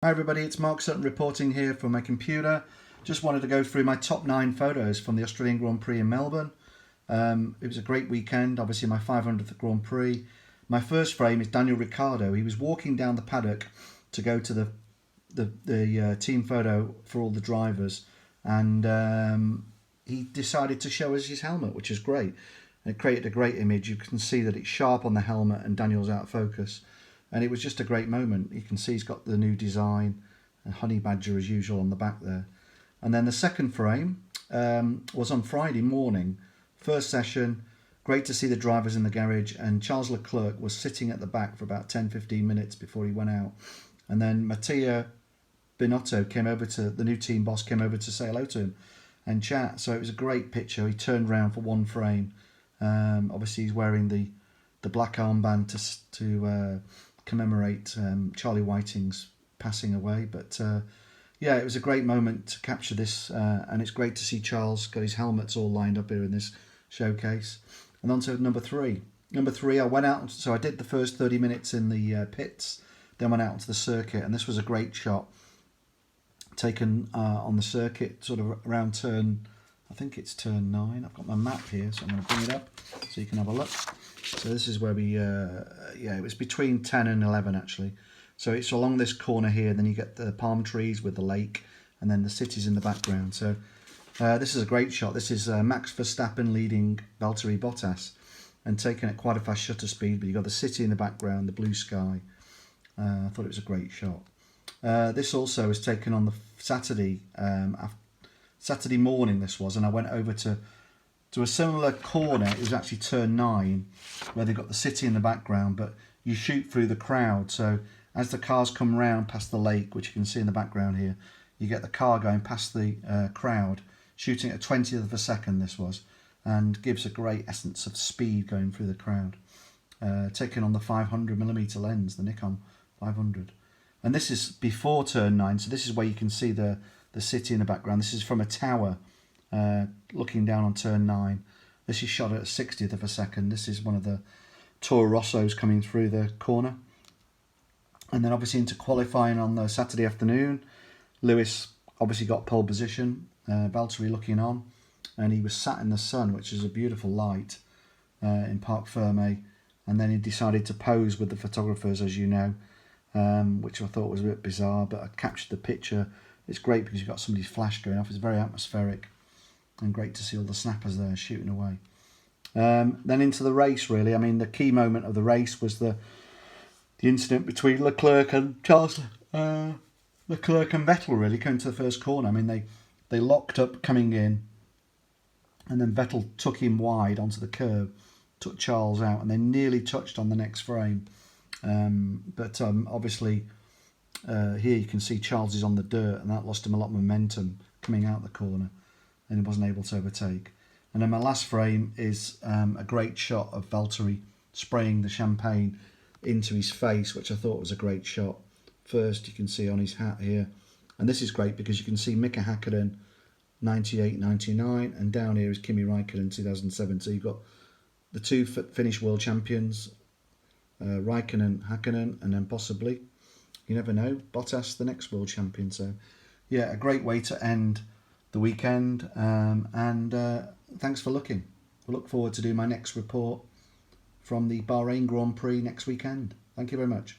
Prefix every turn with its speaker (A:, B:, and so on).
A: Hi everybody, it's Mark Sutton reporting here from my computer. Just wanted to go through my top 9 photos from the Australian Grand Prix in Melbourne. It was a great weekend, obviously my 500th Grand Prix. My first frame is Daniel Ricciardo. He was walking down the paddock to go to the team photo for all the drivers, and he decided to show us his helmet, which is great. And it created a great image. You can see that it's sharp on the helmet and Daniel's out of focus. And it was just a great moment. You can see he's got the new design and Honey Badger as usual on the back there. And then the second frame was on Friday morning, first session. Great to see the drivers in the garage, and Charles Leclerc was sitting at the back for about 10-15 minutes before he went out. And then Mattia Binotto came over to, the new team boss came over to say hello to him and chat. So it was a great picture. He turned around for one frame. Obviously he's wearing the black armband to commemorate Charlie Whiting's passing away. But yeah, it was a great moment to capture this, and it's great to see Charles got his helmets all lined up here in this showcase. And on to number 3. Number 3, I went out, so I did the first 30 minutes in the pits, then went out onto the circuit, and this was a great shot taken on the circuit, sort of around turn, I think it's turn 9. I've got my map here, so I'm going to bring it up so you can have a look. So this is where we, yeah, it was between 10 and 11 actually. So it's along this corner here, then you get the palm trees with the lake, and then the city's in the background. So this is a great shot. This is Max Verstappen leading Valtteri Bottas and taking at quite a fast shutter speed, but you've got the city in the background, the blue sky. I thought it was a great shot. This also was taken on the Saturday, Saturday morning this was, and I went over to a similar corner. It was actually turn 9 where they've got the city in the background, but you shoot through the crowd. So as the cars come round past the lake, which you can see in the background here, you get the car going past the crowd, shooting at a 20th of a second this was, and gives a great essence of speed going through the crowd. Taken on the 500mm lens, the Nikon 500. And this is before turn 9, so this is where you can see the city in the background. This is from a tower looking down on turn 9. This is shot at a 60th of a second. This is one of the Toro Rossos coming through the corner. And then obviously into qualifying on the Saturday afternoon, Lewis obviously got pole position, Valtteri looking on, and he was sat in the sun, which is a beautiful light in Parc Ferme. And then he decided to pose with the photographers, as you know, which I thought was a bit bizarre, but I captured the picture. It's great because you've got somebody's flash going off. It's very atmospheric and great to see all the snappers there shooting away. Then into the race, really. I mean, the key moment of the race was the incident between Leclerc and Charles, Leclerc and Vettel, really, coming to the first corner. I mean, they locked up coming in, and then Vettel took him wide onto the curb, took Charles out, and they nearly touched on the next frame. But obviously, here you can see Charles is on the dirt, and that lost him a lot of momentum coming out the corner, and he wasn't able to overtake. And then my last frame is a great shot of Valtteri spraying the champagne into his face, which I thought was a great shot. First, you can see on his hat here, and this is great because you can see Mika Häkkinen 98-99, and down here is Kimi Räikkönen 2007. So you've got the two Finnish world champions, Räikkönen, Häkkinen, and then possibly, you never know, Bottas, the next world champion. So yeah, a great way to end the weekend, and thanks for looking. I look forward to doing my next report from the Bahrain Grand Prix next weekend. Thank you very much.